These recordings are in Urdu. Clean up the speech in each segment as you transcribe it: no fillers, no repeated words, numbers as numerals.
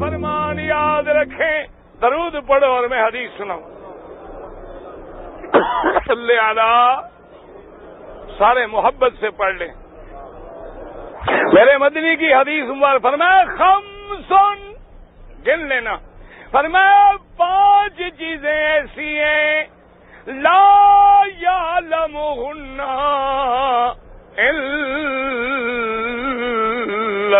فرمان یاد رکھیں، درود پڑھو اور میں حدیث سناؤں. صلی علی، سارے محبت سے پڑھ لیں. میرے مدنی کی حدیث مبارک فرمایا خمسن، گن لینا، فرمایا 5 چیزیں ایسی ہیں لا یعلمہن الا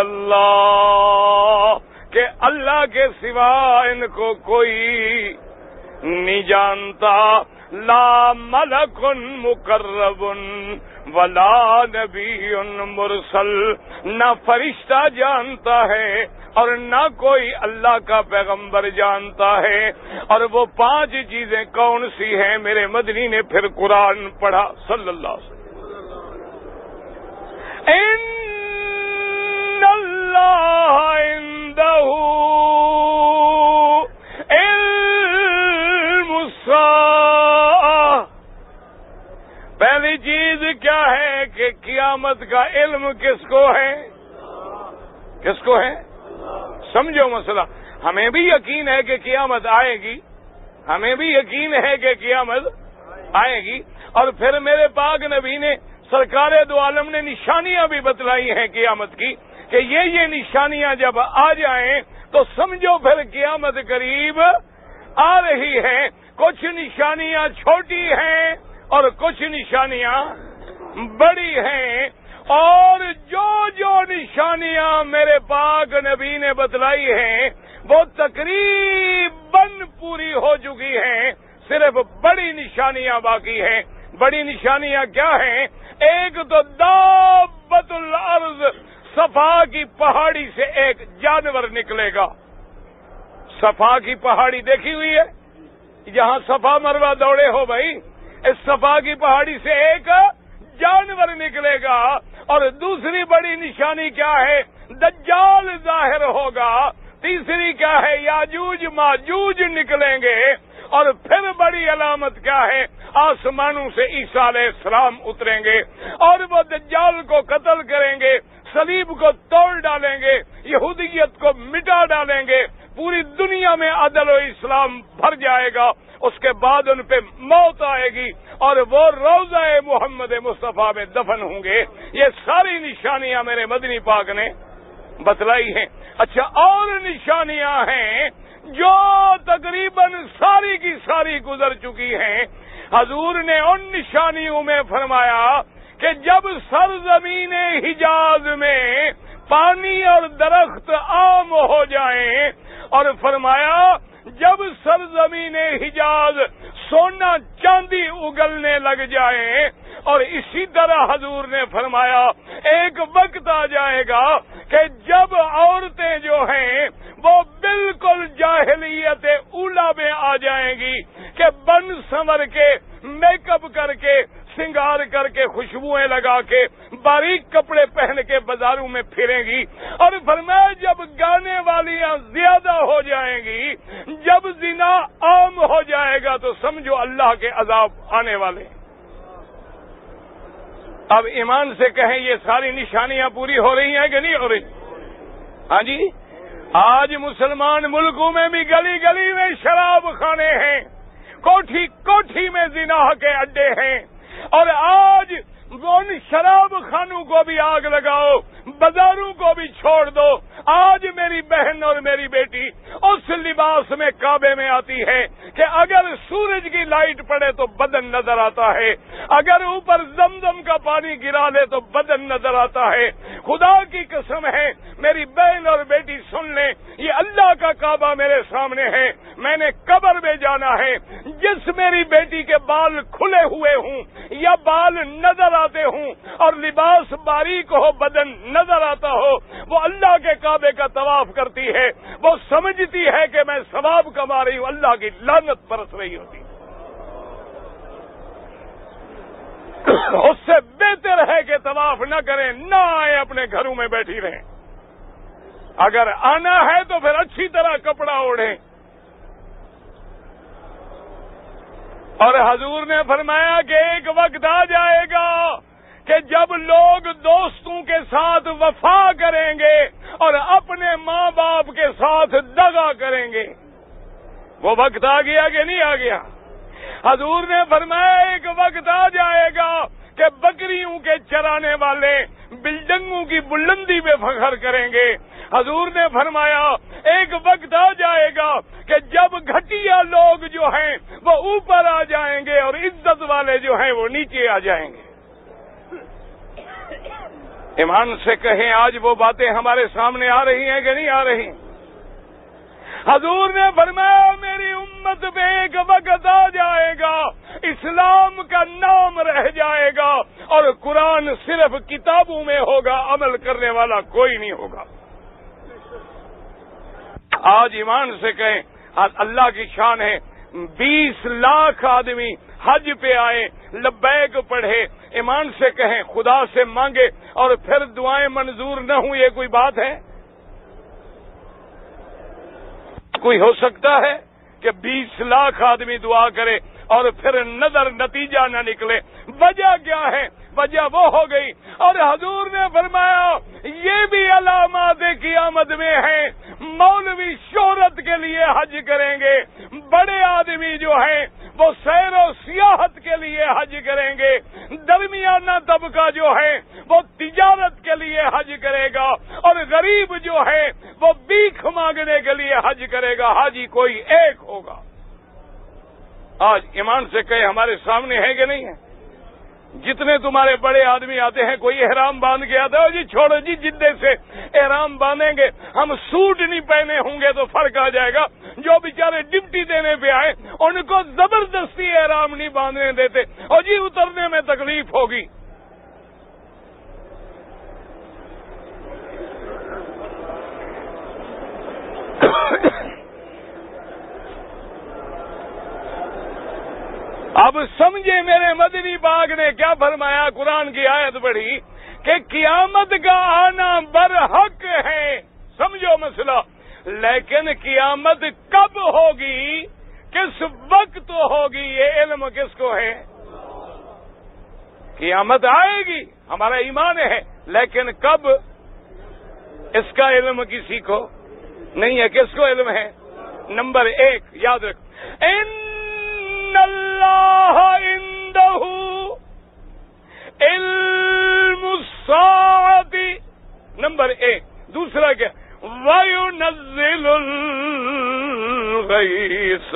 اللہ، کہ اللہ کے سوا ان کو کوئی نہیں جانتا. لا ملک مقرب ولا نبی مرسل، نہ فرشتہ جانتا ہے اور نہ کوئی اللہ کا پیغمبر جانتا ہے. اور وہ 5 چیزیں کون سی ہیں؟ میرے مدنی نے پھر قرآن پڑھا صلی اللہ علیہ وسلم. ان اللہ عنده علم الساعہ، پہلی چیز کیا ہے کہ قیامت کا علم کس کو ہے؟ کس کو ہے؟ سمجھو مسئلہ. ہمیں بھی یقین ہے کہ قیامت آئے گی، ہمیں بھی یقین ہے کہ قیامت آئے گی. اور پھر میرے پاک نبی نے سرکار دو عالم نے نشانیاں بھی بتلائی ہیں قیامت کی، کہ یہ نشانیاں جب آ جائیں تو سمجھو پھر قیامت قریب آ رہی ہے. کچھ نشانیاں چھوٹی ہیں اور کچھ نشانیاں بڑی ہیں. اور جو نشانیاں میرے پاک نبی نے بتلائی ہیں وہ تقریباً پوری ہو چکی ہیں، صرف بڑی نشانیاں باقی ہیں. بڑی نشانیاں کیا ہیں؟ ایک تو دابت الارض، صفا کی پہاڑی سے ایک جانور نکلے گا. صفا کی پہاڑی دیکھی ہوئی ہے، جہاں صفا مروہ دوڑے ہو بھائی، اس صفا کی پہاڑی سے ایک جانور نکلے گا. اور دوسری بڑی نشانی کیا ہے؟ دجال ظاہر ہوگا. تیسری کیا ہے؟ یاجوج ماجوج نکلیں گے. اور پھر بڑی علامت کیا ہے؟ آسمانوں سے عیسیٰ علیہ السلام اتریں گے اور وہ دجال کو قتل کریں گے، صلیب کو توڑ ڈالیں گے، یہودیت کو مٹا ڈالیں گے، پوری دنیا میں عدل و اسلام بھر جائے گا. اس کے بعد ان پہ موت آئے گی اور وہ روضہ محمد مصطفیٰ میں دفن ہوں گے. یہ ساری نشانیاں میرے مدنی پاک نے بتلائی ہیں. اچھا، اور نشانیاں ہیں جو تقریباً ساری کی ساری گزر چکی ہیں. حضور نے ان نشانیوں میں فرمایا کہ جب سرزمین حجاز میں پانی اور درخت عام ہو جائیں، اور فرمایا جب سرزمین حجاز سونا چاندی اگلنے لگ جائیں، اور اسی طرح حضور نے فرمایا ایک وقت آ جائے گا کہ جب عورتیں جو ہیں وہ بالکل جاہلیت اولا میں آ جائیں گی، کہ بن سنور کے، میک اپ کر کے، سنگار کر کے، خوشبوئیں لگا کے، باریک کپڑے پہن کے بازاروں میں پھریں گی. اور فرمایا جب گانے والیاں زیادہ ہو جائیں گی، جب زنا عام ہو جائے گا تو سمجھو اللہ کے عذاب آنے والے. اب ایمان سے کہیں یہ ساری نشانیاں پوری ہو رہی ہیں کہ نہیں ہو رہی؟ ہاں جی. آج مسلمان ملکوں میں بھی گلی گلی میں شراب خانے ہیں، کوٹھی کوٹھی میں زنا کے اڈے ہیں. اور آج ان شراب خانوں کو بھی آگ لگاؤ، بازاروں کو بھی چھوڑ دو. آج میری بہن اور میری بیٹی اس لباس میں کعبے میں آتی ہے کہ اگر سورج کی لائٹ پڑے تو بدن نظر آتا ہے، اگر اوپر زمزم کا پانی گرا لے تو بدن نظر آتا ہے. خدا کی قسم ہے میری بہن اور بیٹی سن لیں، یہ اللہ کا کعبہ میرے سامنے ہے، میں نے قبر میں جانا ہے. جس میری بیٹی کے بال کھلے ہوئے ہوں یا بال نظر آتے ہوں اور لباس باریک ہو، بدن نظر آتا ہو، وہ اللہ کے کعبے کا طواف کرتی ہے. وہ سمجھتی ہے کہ میں ثواب کما رہی ہوں، اللہ کی لعنت برس رہی ہوتی. اس سے بہتر ہے کہ طواف نہ کریں، نہ آئیں، اپنے گھروں میں بیٹھی رہیں. اگر آنا ہے تو پھر اچھی طرح کپڑا اوڑھیں. اور حضور نے فرمایا کہ ایک وقت آ جائے گا کہ جب لوگ دوستوں کے ساتھ وفا کریں گے اور اپنے ماں باپ آپ کے ساتھ دغا کریں گے۔ وہ وقت آ گیا کہ نہیں آ گیا؟ حضور نے فرمایا ایک وقت آ جائے گا کہ بکریوں کے چرانے والے بلڈنگوں کی بلندی پہ فخر کریں گے۔ حضور نے فرمایا ایک وقت آ جائے گا کہ جب گھٹیا لوگ جو ہیں وہ اوپر آ جائیں گے اور عزت والے جو ہیں وہ نیچے آ جائیں گے۔ ایمان سے کہیں آج وہ باتیں ہمارے سامنے آ رہی ہیں کہ نہیں آ رہی؟ حضور نے فرمایا میری امت پہ ایک وقت آ جائے گا اسلام کا نام رہ جائے گا اور قرآن صرف کتابوں میں ہوگا، عمل کرنے والا کوئی نہیں ہوگا۔ آج ایمان سے کہیں اللہ کی شان ہے، 20 لاکھ آدمی حج پہ آئے، لبیک پڑھے، ایمان سے کہیں خدا سے مانگے اور پھر دعائیں منظور نہ ہوں، یہ کوئی بات ہے؟ کوئی ہو سکتا ہے کہ 20 لاکھ آدمی دعا کرے اور پھر نتیجہ نہ نکلے؟ وجہ کیا ہے؟ وجہ وہ ہو گئی، اور حضور نے فرمایا یہ بھی علامات قیامت میں ہیں، مولوی شہرت کے لیے حج کریں گے، بڑے آدمی جو ہیں وہ سیر و سیاحت کے لیے حج کریں گے، درمیانہ طبقہ جو ہے وہ تجارت کے لیے حج کرے گا، اور غریب جو ہے وہ بھیک مانگنے کے لیے حج کرے گا۔ حاجی کوئی ایک ہوگا۔ آج ایمان سے کہے ہمارے سامنے ہے کہ نہیں ہے؟ جتنے تمہارے بڑے آدمی آتے ہیں کوئی احرام باندھ کے آتا ہے، جی چھوڑو جی جدے سے احرام باندھیں گے، ہم سوٹ نہیں پہنے ہوں گے تو فرق آ جائے گا۔ جو بیچارے ڈپٹی دینے پہ آئے ان کو زبردستی احرام نہیں باندھنے دیتے، اور جی اترنے میں تکلیف ہوگی۔ اب سمجھے میرے مدنی باغ نے کیا فرمایا؟ قرآن کی آیت پڑھی کہ قیامت کا آنا برحق ہے، سمجھو مسئلہ، لیکن قیامت کب ہوگی، کس وقت ہوگی، یہ علم کس کو ہے؟ قیامت آئے گی، ہمارا ایمان ہے، لیکن کب اس کا علم کسی کو نہیں ہے۔ کس کو علم ہے؟ نمبر 1 یاد رکھ، اللہ عنده علم الساعة، نمبر 1۔ دوسرا کیا؟ وَيُنَزِّلُ الْغَيْثَ،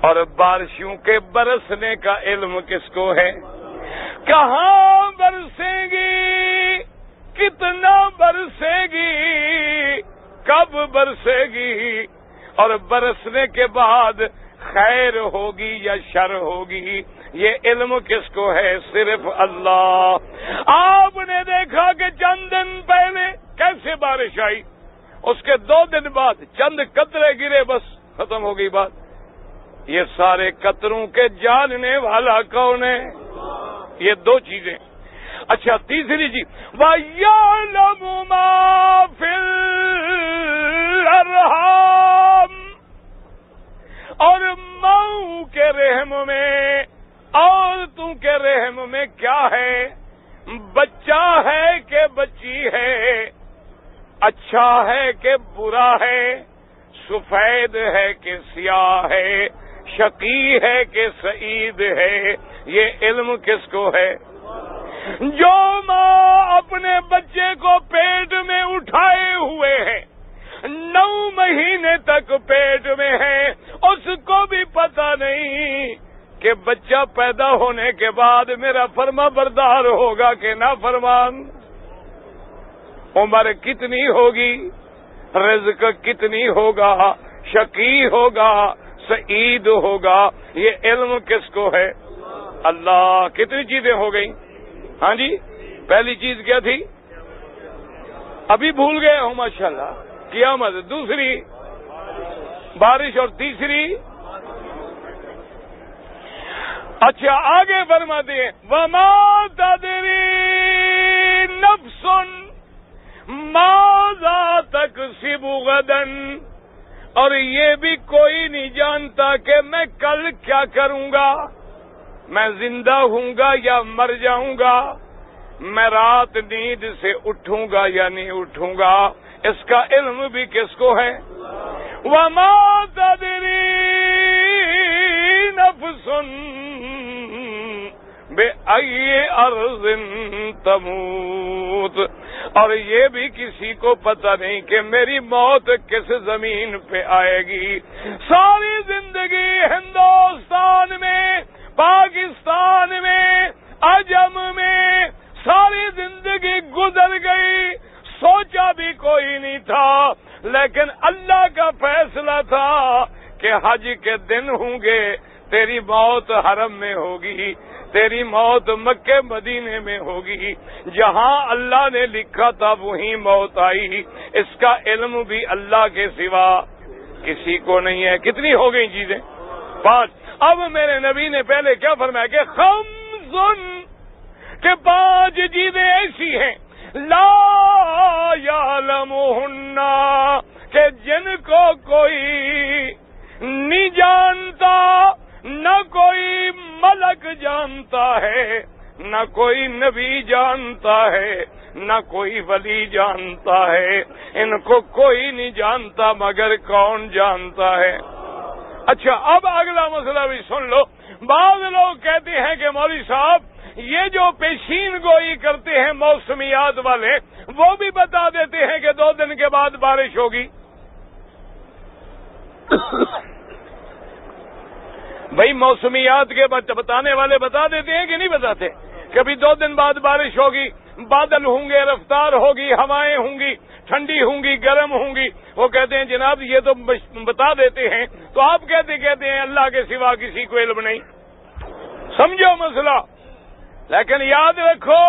اور بارشوں کے برسنے کا علم کس کو ہے؟ کہاں برسے گی، کتنا برسے گی، کب برسے گی، اور برسنے کے بعد خیر ہوگی یا شر ہوگی، یہ علم کس کو ہے؟ صرف اللہ۔ آپ نے دیکھا کہ چند دن پہلے کیسے بارش آئی، اس کے 2 دن بعد چند قطرے گرے، بس ختم ہو گئی بات۔ یہ سارے قطروں کے جاننے والا کون ہے؟ یہ 2 چیزیں۔ اچھا تیسری چیز، وَيَعْلَمُ مَا فِي الْأَرْحَامِ، اور ماؤں کے رحم میں، عورتوں کے رحم میں کیا ہے، بچہ ہے کہ بچی ہے، اچھا ہے کہ برا ہے، سفید ہے کہ سیاہ ہے، شقی ہے کہ سعید ہے، یہ علم کس کو ہے؟ جو ماں اپنے بچے کو پیٹ میں اٹھائے ہوئے ہے، 9 مہینے تک پیٹ میں ہے، اس کو بھی پتہ نہیں کہ بچہ پیدا ہونے کے بعد میرا فرما بردار ہوگا کہ نافرمان، عمر کتنی ہوگی، رزق کتنی ہوگا، شقی ہوگا، سعید ہوگا، یہ علم کس کو ہے؟ اللہ۔ کتنی چیزیں ہو گئی؟ ہاں جی، پہلی چیز کیا تھی؟ ابھی بھول گئے ہوں ماشاءاللہ، قیامت، دوسری بارش، اور تیسری اچھا آگے فرماتے ہیں وَمَا تَدْرِي نَفْسٌ مَاذَا تَكْسِبُ غَدًا، اور یہ بھی کوئی نہیں جانتا کہ میں کل کیا کروں گا، میں زندہ ہوں گا یا مر جاؤں گا، میں رات نیند سے اٹھوں گا یا نہیں اٹھوں گا، اس کا علم بھی کس کو ہے؟ وَمَا تَدْرِي نَفْسٌ بِأَيِّ أَرْضٍ تَمُوتُ، اور یہ بھی کسی کو پتہ نہیں کہ میری موت کس زمین پہ آئے گی۔ ساری زندگی ہندوستان میں، پاکستان میں، عجم میں ساری زندگی گزر گئی، سوچا بھی کوئی نہیں تھا، لیکن اللہ کا فیصلہ تھا کہ حج کے دن ہوں گے، تیری موت حرم میں ہوگی، تیری موت مکے مدینے میں ہوگی، جہاں اللہ نے لکھا تھا وہیں موت آئی۔ اس کا علم بھی اللہ کے سوا کسی کو نہیں ہے۔ کتنی ہو گئی چیزیں؟ 5۔ اب میرے نبی نے پہلے کیا فرمایا کہ خمسن، کہ 5 چیزیں ایسی ہیں لا یعلمہن، کہ جن کو کوئی نہیں جانتا، نہ کوئی ملک جانتا ہے، نہ کوئی نبی جانتا ہے، نہ کوئی ولی جانتا ہے، ان کو کوئی نہیں جانتا مگر کون جانتا ہے؟ اچھا، اب اگلا مسئلہ بھی سن لو۔ بعض لوگ کہتے ہیں کہ مولوی صاحب یہ جو پیشین گوئی کرتے ہیں موسمیات والے، وہ بھی بتا دیتے ہیں کہ 2 دن کے بعد بارش ہوگی۔ بھائی موسمیات کے بتانے والے بتا دیتے ہیں کہ نہیں بتاتے؟ کبھی 2 دن بعد بارش ہوگی، بادل ہوں گے، رفتار ہوگی، ہوائیں ہوں گی، ٹھنڈی ہوں گی، گرم ہوں گی۔ وہ کہتے ہیں جناب یہ تو بتا دیتے ہیں، تو آپ کہتے ہیں اللہ کے سوا کسی کو علم نہیں۔ سمجھو مسئلہ۔ لیکن یاد رکھو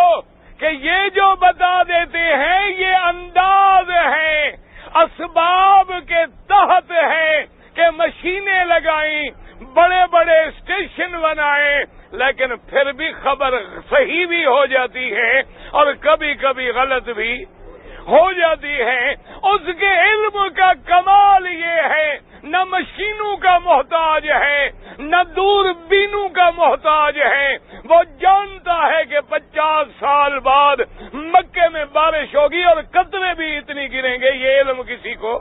کہ یہ جو بتا دیتے ہیں یہ انداز ہے، اسباب کے تحت ہے کہ مشینیں لگائیں، بڑے بڑے اسٹیشن بنائیں، لیکن پھر بھی خبر صحیح بھی ہو جاتی ہے اور کبھی کبھی غلط بھی ہو جاتی ہے۔ اس کے علم کا کمال یہ ہے، نہ مشینوں کا محتاج ہے، نہ دور بینوں کا محتاج ہے۔ وہ جانتا ہے کہ 50 سال بعد مکے میں بارش ہوگی اور قطرے بھی اتنی گریں گے۔ یہ علم کسی کو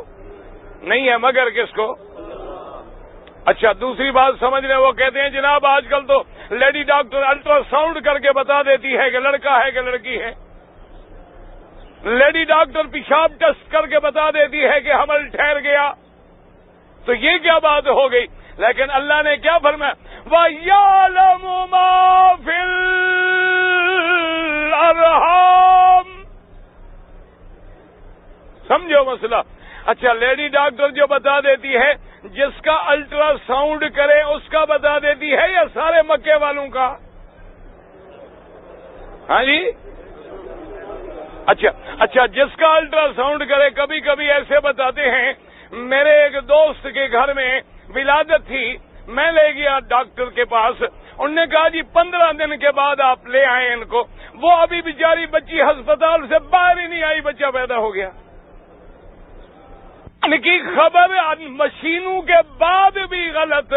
نہیں ہے مگر کس کو؟ اچھا، دوسری بات سمجھ رہے، وہ کہتے ہیں جناب آج کل تو لیڈی ڈاکٹر الٹرا ساؤنڈ کر کے بتا دیتی ہے کہ لڑکا ہے کہ لڑکی ہے، لیڈی ڈاکٹر پیشاب ٹیسٹ کر کے بتا دیتی ہے کہ حمل ٹھہر گیا۔ تو یہ کیا بات ہو گئی؟ لیکن اللہ نے کیا فرمایا؟ وَيَعْلَمُ مَا فِي الْأَرْحَامِ۔ سمجھو مسئلہ۔ اچھا، لیڈی ڈاکٹر جو بتا دیتی ہے، جس کا الٹرا ساؤنڈ کرے اس کا بتا دیتی ہے یا سارے مکے والوں کا؟ ہاں جی، اچھا جس کا الٹرا ساؤنڈ کرے، کبھی کبھی ایسے بتاتے ہیں۔ میرے ایک دوست کے گھر میں ولادت تھی، میں لے گیا ڈاکٹر کے پاس، انہوں نے کہا جی 15 دن کے بعد آپ لے آئیں ان کو۔ وہ ابھی بیچاری بچی ہسپتال سے باہر ہی نہیں آئی، بچہ پیدا ہو گیا۔ ان کی خبر مشینوں کے بعد بھی غلط۔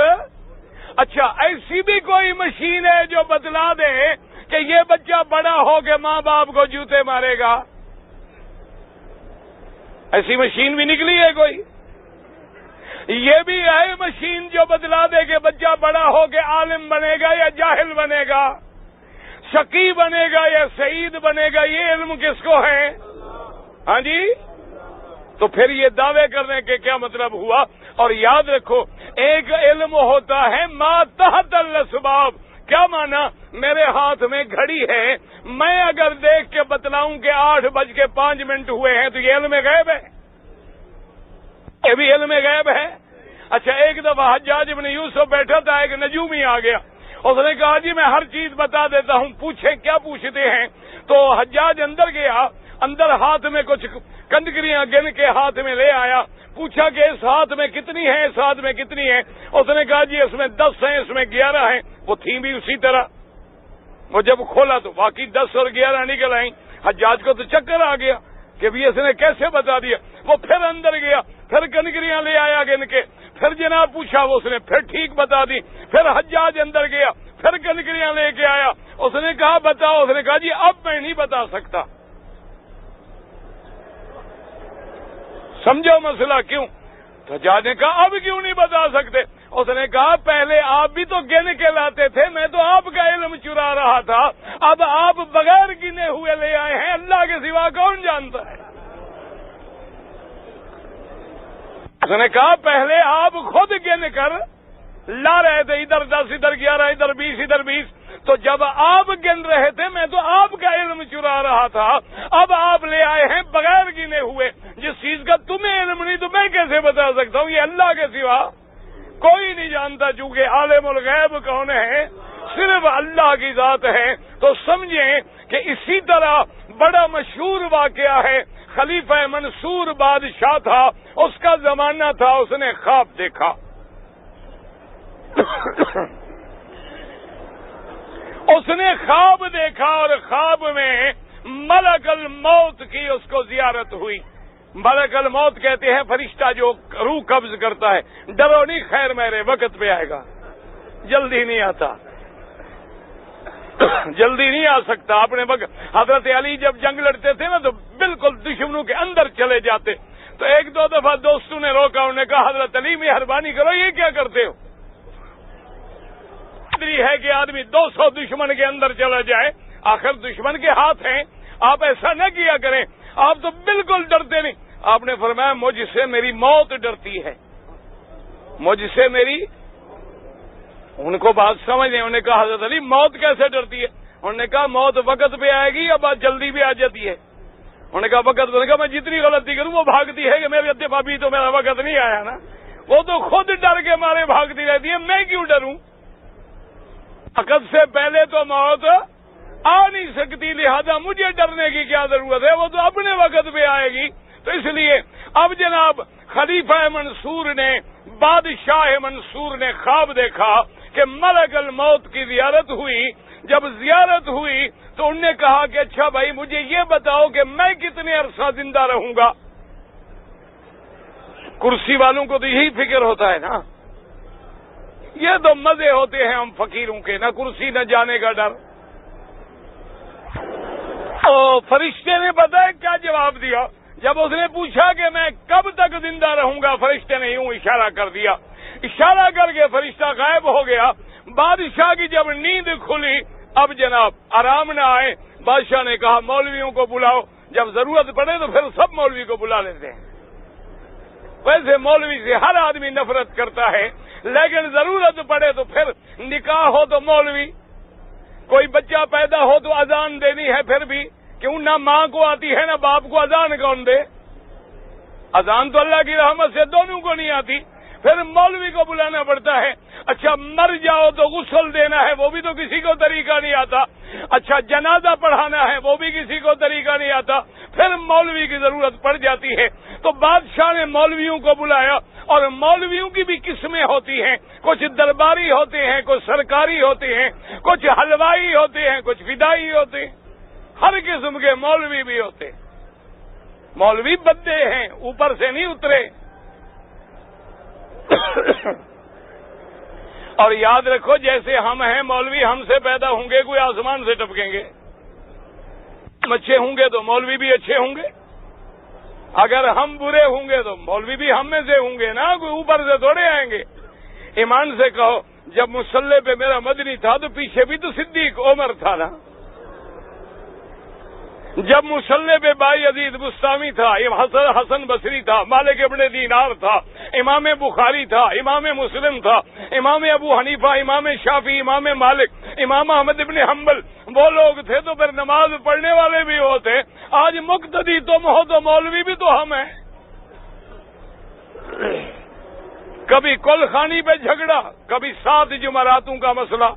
اچھا، ایسی بھی کوئی مشین ہے جو بتلا دے کہ یہ بچہ بڑا ہو کے ماں باپ کو جوتے مارے گا؟ ایسی مشین بھی نکلی ہے کوئی؟ یہ بھی ہے مشین جو بتلا دے کہ بچہ بڑا ہو کے عالم بنے گا یا جاہل بنے گا، شقی بنے گا یا سعید بنے گا؟ یہ علم کس کو ہے؟ ہاں جی، تو پھر یہ دعوے کرنے کے کیا مطلب ہوا؟ اور یاد رکھو، ایک علم ہوتا ہے ما تحت الاسباب۔ کیا مانا؟ میرے ہاتھ میں گھڑی ہے، میں اگر دیکھ کے بتلاؤں کہ 8:05 ہوئے ہیں تو یہ علم غیب ہے؟ یہ بھی علم غیب ہے۔ اچھا، ایک دفعہ حجاج ابن یوسف بیٹھا تھا، ایک نجومی آ گیا، اس نے کہا جی میں ہر چیز بتا دیتا ہوں، پوچھیں کیا پوچھتے ہیں؟ تو حجاج اندر گیا، اندر ہاتھ میں کچھ کنکریاں گن کے ہاتھ میں لے آیا، پوچھا کہ اس ہاتھ میں کتنی ہے، اس ہاتھ میں کتنی ہے؟ اس نے کہا جی اس میں 10 ہیں، اس میں 11 ہیں۔ وہ تھیں بھی اسی طرح۔ وہ جب کھولا تو واقعی 10 اور 11 نکل آئیں۔ حجاج کو تو چکر آ گیا کہ بھی اس نے کیسے بتا دیا۔ وہ پھر اندر گیا، پھر کنکریاں لے آیا گن کے، پھر جناب پوچھا، وہ اس نے پھر ٹھیک بتا دی۔ پھر حجاج اندر گیا، پھر کنکریاں لے کے آیا، اس نے کہا بتاؤ، اس نے کہا جی اب میں نہیں بتا سکتا۔ سمجھو مسئلہ کیوں؟ تو جج نے کہا اب کیوں نہیں بتا سکتے؟ اس نے کہا پہلے آپ بھی تو گن کے لاتے تھے، میں تو آپ کا علم چرا رہا تھا، اب آپ بغیر گنے ہوئے لے آئے ہیں، اللہ کے سوا کون جانتا ہے؟ اس نے کہا پہلے آپ خود گن کر لا رہے تھے، ادھر 10 ادھر 11 ادھر 20 ادھر 20، تو جب آپ گن رہے تھے میں تو آپ کا علم چرا رہا تھا، اب آپ لے آئے ہیں بغیر گنے ہوئے، جس چیز کا تمہیں علم نہیں تو میں کیسے بتا سکتا ہوں؟ یہ اللہ کے سوا کوئی نہیں جانتا، چونکہ عالم الغیب کون ہے؟ صرف اللہ کی ذات ہے۔ تو سمجھیں کہ اسی طرح بڑا مشہور واقعہ ہے، خلیفہ منصور بادشاہ تھا، اس کا زمانہ تھا، اس نے خواب دیکھا۔ اس نے خواب دیکھا اور خواب میں ملک الموت کی اس کو زیارت ہوئی۔ ملک الموت کہتے ہیں فرشتہ جو روح قبض کرتا ہے۔ ڈرو نہیں، خیر میرے وقت پہ آئے گا، جلدی نہیں آتا، جلدی نہیں آ سکتا اپنے وقت۔ حضرت علی جب جنگ لڑتے تھے نا تو بالکل دشمنوں کے اندر چلے جاتے، تو 1-2 دفعہ دوستوں نے روکا، انہوں نے کہا حضرت علی مہربانی کرو، یہ کیا کرتے ہو؟ ہے کہ آدمی 200 دشمن کے اندر چلا جائے، آخر دشمن کے ہاتھ ہیں، آپ ایسا نہ کیا کریں، آپ تو بالکل ڈرتے نہیں۔ آپ نے فرمایا مجھ سے میری موت ڈرتی ہے، مجھ سے میری، ان کو بات سمجھ نہیں، انہوں نے کہا حضرت علی موت کیسے ڈرتی ہے؟ انہوں نے کہا موت وقت پہ آئے گی یا بات جلدی بھی آ جاتی ہے؟ انہوں نے کہا وقت پہ، میں جتنی غلطی کروں وہ بھاگتی ہے کہ میرے ابھی تو میرا وقت نہیں آیا نا، وہ تو خود ڈر کے مارے بھاگتی رہتی ہے، میں کیوں ڈروں؟ عقد سے پہلے تو موت آ نہیں سکتی، لہذا مجھے ڈرنے کی کیا ضرورت ہے، وہ تو اپنے وقت پہ آئے گی۔ تو اس لیے اب جناب خلیفہ منصور نے، بادشاہ منصور نے خواب دیکھا کہ ملک الموت کی زیارت ہوئی۔ جب زیارت ہوئی تو انہوں نے کہا کہ اچھا بھائی مجھے یہ بتاؤ کہ میں کتنے عرصہ زندہ رہوں گا؟ کرسی والوں کو تو یہی فکر ہوتا ہے نا، یہ تو مزے ہوتے ہیں ہم فقیروں کے، نہ کرسی نہ جانے کا ڈر۔ فرشتے نے پتہ ہے کیا جواب دیا؟ جب اس نے پوچھا کہ میں کب تک زندہ رہوں گا، فرشتے نے یوں اشارہ کر دیا، اشارہ کر کے فرشتہ غائب ہو گیا۔ بادشاہ کی جب نیند کھلی، اب جناب آرام نہ آئے، بادشاہ نے کہا مولویوں کو بلاؤ، جب ضرورت پڑے تو پھر سب مولوی کو بلا لیتے ہیں۔ ویسے مولوی سے ہر آدمی نفرت کرتا ہے، لیکن ضرورت پڑے تو پھر نکاح ہو تو مولوی، کوئی بچہ پیدا ہو تو اذان دینی ہے، پھر بھی کیوں نہ ماں کو آتی ہے نہ باپ کو، اذان کون دے؟ اذان تو اللہ کی رحمت سے دونوں کو نہیں آتی، پھر مولوی کو بلانا پڑتا ہے۔ اچھا مر جاؤ تو غسل دینا ہے، وہ بھی تو کسی کو طریقہ نہیں آتا۔ اچھا جنازہ پڑھانا ہے، وہ بھی کسی کو طریقہ نہیں آتا، پھر مولوی کی ضرورت پڑ جاتی ہے۔ تو بادشاہ نے مولویوں کو بلایا، اور مولویوں کی بھی قسمیں ہوتی ہیں، کچھ درباری ہوتے ہیں، کچھ سرکاری ہوتے ہیں، کچھ حلوائی ہوتے ہیں، کچھ فدائی ہوتے ہیں، ہر قسم کے مولوی بھی ہوتے ہیں۔ مولوی بندے ہیں، اوپر سے نہیں اترے۔ اور یاد رکھو جیسے ہم ہیں مولوی ہم سے پیدا ہوں گے، کوئی آسمان سے ٹپکیں گے؟ ہم اچھے ہوں گے تو مولوی بھی اچھے ہوں گے، اگر ہم برے ہوں گے تو مولوی بھی ہم میں سے ہوں گے نا، کوئی اوپر سے تھوڑے آئیں گے۔ ایمان سے کہو جب مصلی پہ میرا مدنی تھا تو پیچھے بھی تو صدیق عمر تھا نا، جب مصلی پہ بائی یزید بستامی تھا، حسن بصری تھا، مالک ابن دینار تھا، امام بخاری تھا، امام مسلم تھا، امام ابو حنیفہ، امام شافعی، امام مالک، امام احمد ابن حنبل، وہ لوگ تھے تو پھر نماز پڑھنے والے بھی ہوتے۔ آج مقتدی تم ہو تو مولوی بھی تو ہم ہیں۔ کبھی کل خانی پہ جھگڑا، کبھی 7 جمعراتوں کا مسئلہ۔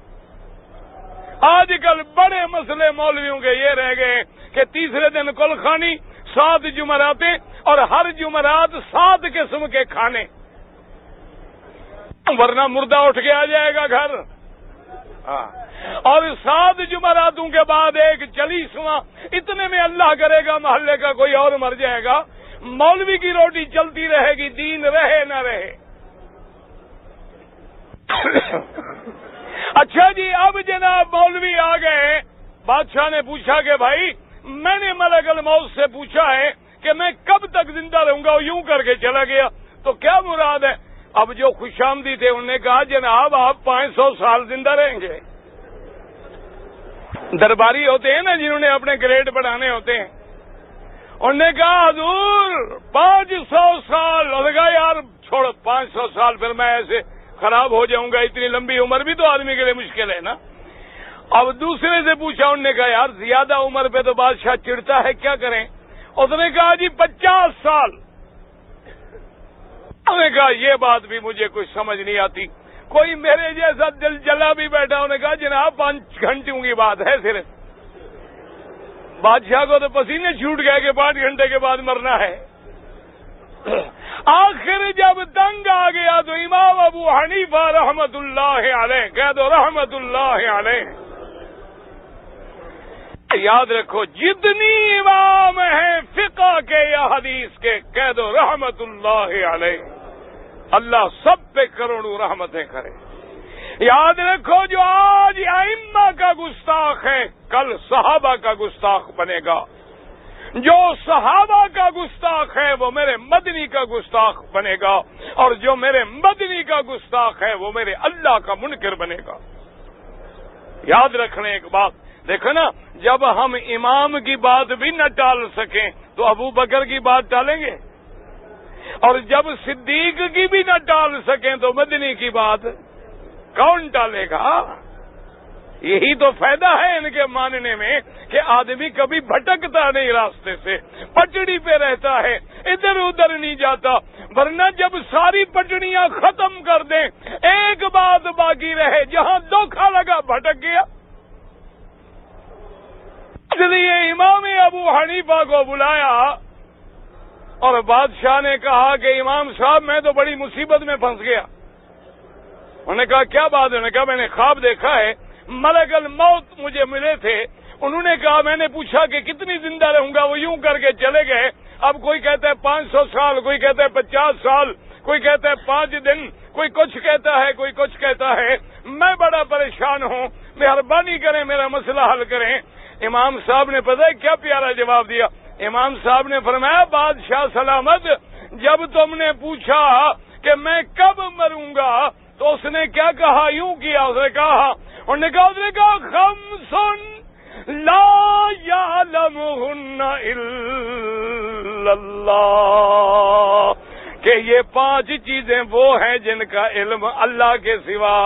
آج کل بڑے مسئلے مولویوں کے یہ رہ گئے کہ تیسرے دن کل خانی، 7 جمعراتیں، اور ہر جمعرات 7 قسم کے کھانے، ورنہ مردہ اٹھ کے آ جائے گا گھر۔ اور 7 جمعراتوں کے بعد ایک 40واں، اتنے میں اللہ کرے گا محلے کا کوئی اور مر جائے گا، مولوی کی روٹی چلتی رہے گی، دین رہے نہ رہے۔ اچھا جی اب جناب مولوی آ گئے، بادشاہ نے پوچھا کہ بھائی میں نے ملک الموت سے پوچھا ہے کہ میں کب تک زندہ رہوں گا، وہ یوں کر کے چلا گیا. تو کیا مراد ہے؟ اب جو خوش آمدید تھے انہوں نے کہا جناب آپ 500 سال زندہ رہیں گے. درباری ہوتے ہیں نا جنہوں نے اپنے گریڈ بڑھانے ہوتے ہیں، انہوں نے کہا حضور 500 سال. اور کہا یار چھوڑ 500 سال پھر میں ایسے خراب ہو جاؤں گا، اتنی لمبی عمر بھی تو آدمی کے لیے مشکل ہے نا. اب دوسرے سے پوچھا، انہوں نے کہا یار زیادہ عمر پہ تو بادشاہ چڑھتا ہے، کیا کریں؟ اس نے کہا جی 50 سال. انہوں نے کہا یہ بات بھی مجھے کچھ سمجھ نہیں آتی. کوئی میرے جیسا دل جلا بھی بیٹھا. انہوں نے کہا جناب 5 گھنٹوں کی بات ہے صرف. بادشاہ کو تو پسینے چھوٹ گئے کہ 5 گھنٹے کے بعد مرنا ہے. آخر جب تنگ آ گیا تو امام ابو حنیفہ رحمت اللہ علیہ، کہہ دو رحمت اللہ علیہ. یاد رکھو جتنی امام ہیں فقہ کے یا حدیث کے، کہہ دو رحمت اللہ علیہ. اللہ سب پہ کروڑوں رحمتیں کرے. یاد رکھو جو آج ائمہ کا گستاخ ہے کل صحابہ کا گستاخ بنے گا. جو صحابہ کا گستاخ ہے وہ میرے مدنی کا گستاخ بنے گا، اور جو میرے مدنی کا گستاخ ہے وہ میرے اللہ کا منکر بنے گا. یاد رکھنے ایک بات، دیکھو نا جب ہم امام کی بات بھی نہ ٹال سکیں تو ابو بکر کی بات ٹالیں گے، اور جب صدیق کی بھی نہ ٹال سکیں تو مدنی کی بات کون ٹالے گا؟ یہی تو فائدہ ہے ان کے ماننے میں کہ آدمی کبھی بھٹکتا نہیں راستے سے، پٹڑی پہ رہتا ہے، ادھر ادھر نہیں جاتا. ورنہ جب ساری پٹڑیاں ختم کر دیں ایک بات باقی رہے، جہاں دھوکہ لگا بھٹک گیا. اس لیے امام ابو حنیفہ کو بلایا اور بادشاہ نے کہا کہ امام صاحب میں تو بڑی مصیبت میں پھنس گیا. انہوں نے کہا کیا بات ہے؟ انہوں نے کہا میں نے خواب دیکھا ہے، ملک الموت مجھے ملے تھے. انہوں نے کہا میں نے پوچھا کہ کتنی زندہ رہوں گا، وہ یوں کر کے چلے گئے. اب کوئی کہتا ہے 500 سال، کوئی کہتا ہے 50 سال، کوئی کہتا ہے 5 دن، کوئی کچھ کہتا ہے، کوئی کچھ کہتا ہے. میں بڑا پریشان ہوں، مہربانی کریں میرا مسئلہ حل کریں. امام صاحب نے پتہ ہے کیا پیارا جواب دیا؟ امام صاحب نے فرمایا بادشاہ سلامت، جب تم نے پوچھا کہ میں کب مروں گا تو اس نے کیا کہا؟ یوں کیا، اس نے کہا خمس لا یعلمہن الا اللہ، کہ یہ 5 چیزیں وہ ہیں جن کا علم اللہ کے سوا.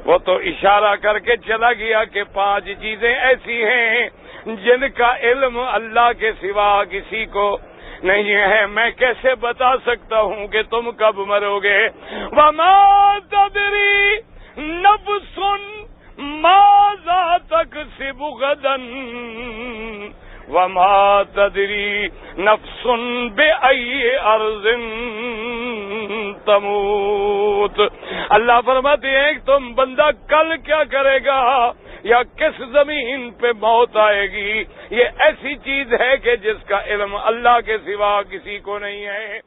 وہ تو اشارہ کر کے چلا گیا کہ 5 چیزیں ایسی ہیں جن کا علم اللہ کے سوا کسی کو نہیں ہے. میں کیسے بتا سکتا ہوں کہ تم کب مرو گے؟ وما تدری نفس ماذا تکسب غدا وما تدری نفس بأي ارض تموت. اللہ فرماتے ہیں کہ تم بندہ کل کیا کرے گا یا کس زمین پہ موت آئے گی، یہ ایسی چیز ہے کہ جس کا علم اللہ کے سوا کسی کو نہیں ہے.